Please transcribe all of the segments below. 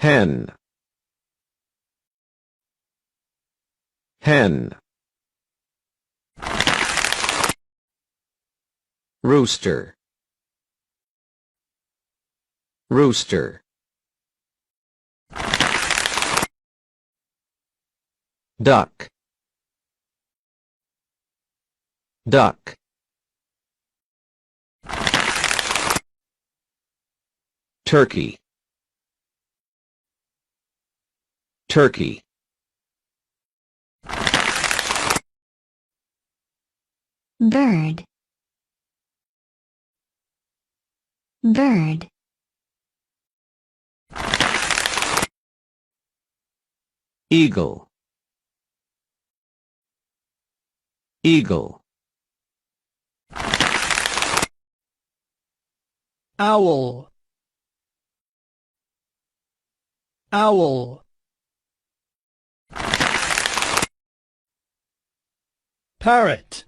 hen, hen. Rooster, rooster. Duck, duck. Turkey, turkey. Bird, bird. Eagle, eagle. Owl, owl. Parrot,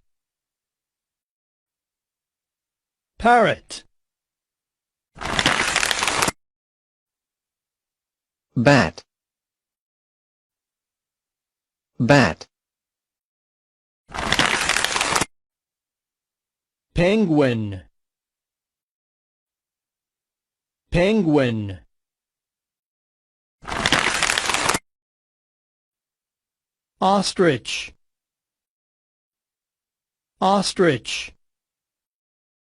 parrot. Bat, bat. Penguin, penguin. Ostrich, ostrich.